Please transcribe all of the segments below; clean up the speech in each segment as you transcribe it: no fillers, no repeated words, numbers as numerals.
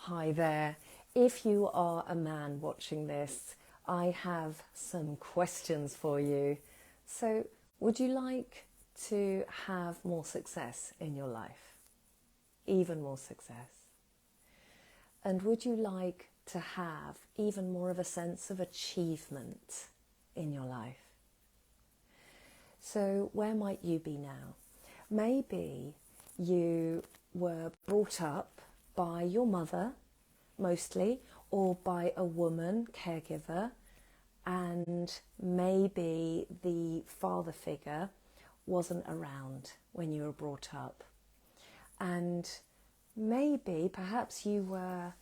Hi there. If you are a man watching this, I have some questions for you. So, would you like to have more success in your life? Even more success? And would you like to have even more of a sense of achievement in your life? So, where might you be now? Maybe you were brought up by your mother, mostly, or by a woman, caregiver, and maybe the father figure wasn't around when you were brought up. And maybe, perhaps you were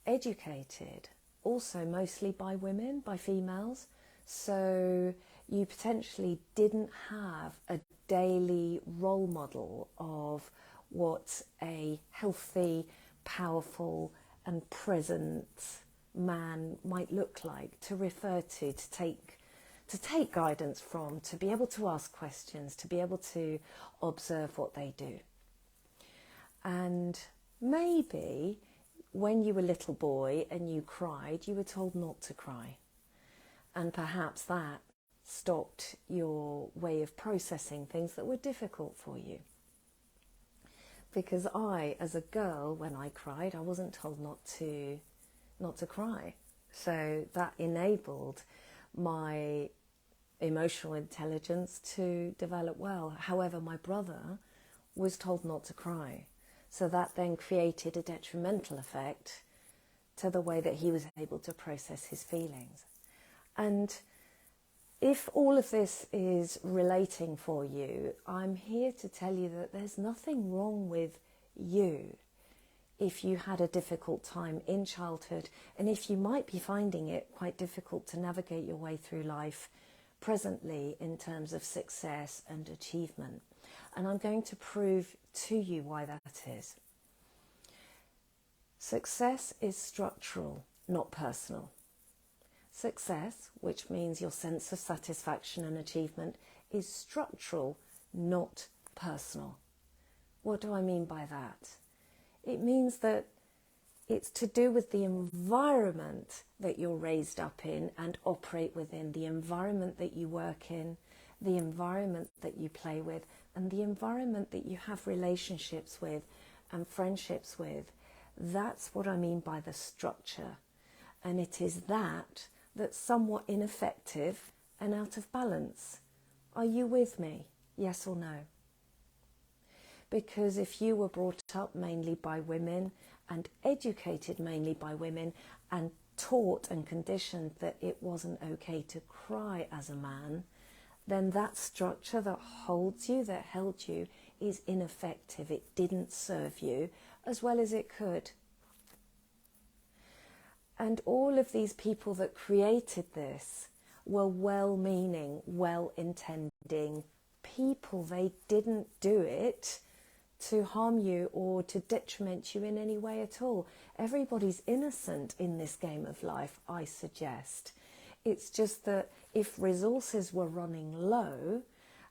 educated also mostly by women, by females, so you potentially didn't have a daily role model of what a healthy, powerful and present man might look like, to refer to take guidance from, to be able to ask questions, to be able to observe what they do. And maybe when you were a little boy and you cried, you were told not to cry. And perhaps that stopped your way of processing things that were difficult for you. Because I, as a girl, when I cried, I wasn't told not to cry. So that enabled my emotional intelligence to develop well. However, my brother was told not to cry. So that then created a detrimental effect to the way that he was able to process his feelings. And if all of this is relating for you, I'm here to tell you that there's nothing wrong with you if you had a difficult time in childhood, and if you might be finding it quite difficult to navigate your way through life presently in terms of success and achievement. And I'm going to prove to you why that is. Success is structural, not personal. Success, which means your sense of satisfaction and achievement, is structural, not personal. What do I mean by that? It means that it's to do with the environment that you're raised up in and operate within, the environment that you work in, the environment that you play with, and the environment that you have relationships with and friendships with. That's what I mean by the structure. And it is that's somewhat ineffective and out of balance. Are you with me? Yes or no? Because if you were brought up mainly by women and educated mainly by women and taught and conditioned that it wasn't okay to cry as a man, then that structure that holds you, that held you, is ineffective. It didn't serve you as well as it could. And all of these people that created this were well-meaning, well-intending people. They didn't do it to harm you or to detriment you in any way at all. Everybody's innocent in this game of life, I suggest. It's just that if resources were running low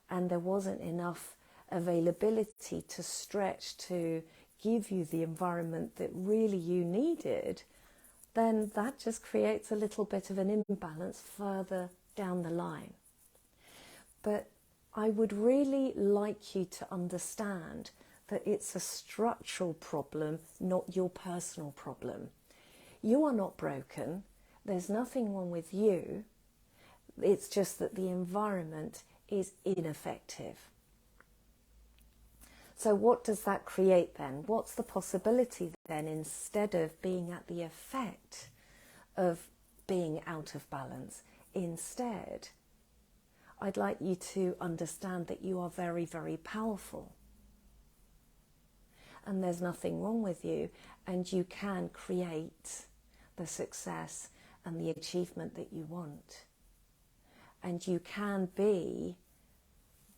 and there wasn't enough availability to stretch to give you the environment that really you needed, then that just creates a little bit of an imbalance further down the line. But I would really like you to understand that it's a structural problem, not your personal problem. You are not broken. There's nothing wrong with you. It's just that the environment is ineffective. So what does that create then? What's the possibility then, instead of being at the effect of being out of balance? Instead, I'd like you to understand that you are very, very powerful. And there's nothing wrong with you, and you can create the success and the achievement that you want. And you can be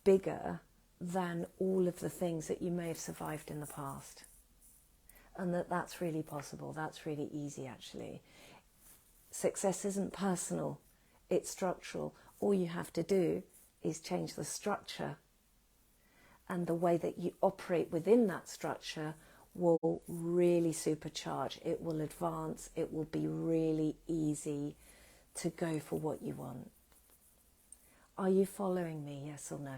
bigger than all of the things that you may have survived in the past. And that's really possible. That's really easy, actually. Success isn't personal, it's structural. All you have to do is change the structure and the way that you operate within that structure will really supercharge. It will advance. It will be really easy to go for what you want. Are you following me, yes or no?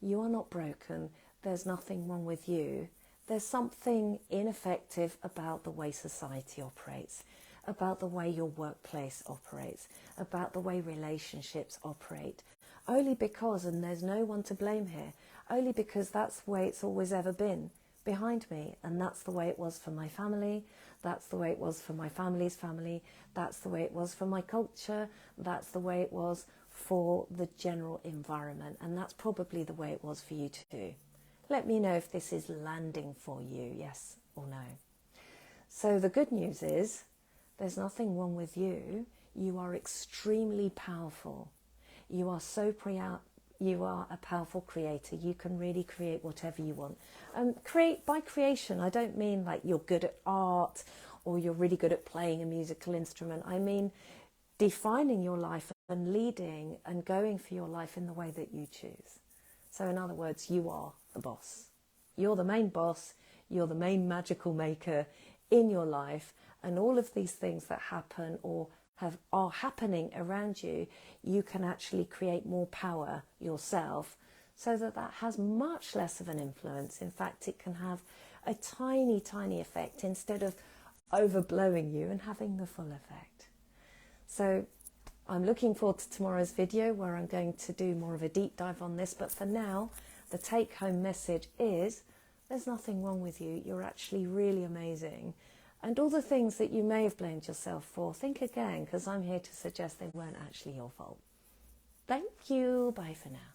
You are not broken. There's nothing wrong with you. There's something ineffective about the way society operates, about the way your workplace operates, about the way relationships operate. Only because, and there's no one to blame here, only because that's the way it's always ever been behind me. And that's the way it was for my family. That's the way it was for my family's family. That's the way it was for my culture. That's the way it was for the general environment. And that's probably the way it was for you too. Let me know if this is landing for you, yes or no. So the good news is there's nothing wrong with you. You are extremely powerful. You are you are a powerful creator. You can really create whatever you want. By creation, I don't mean like you're good at art or you're really good at playing a musical instrument. I mean defining your life and leading and going for your life in the way that you choose. So in other words, you are the boss. You're the main boss. You're the main magical maker in your life. And all of these things that happen or are happening around you, you can actually create more power yourself so that has much less of an influence. In fact, it can have a tiny, tiny effect instead of overblowing you and having the full effect. So I'm looking forward to tomorrow's video where I'm going to do more of a deep dive on this. But for now, the take-home message is there's nothing wrong with you. You're actually really amazing. And all the things that you may have blamed yourself for, think again, because I'm here to suggest they weren't actually your fault. Thank you. Bye for now.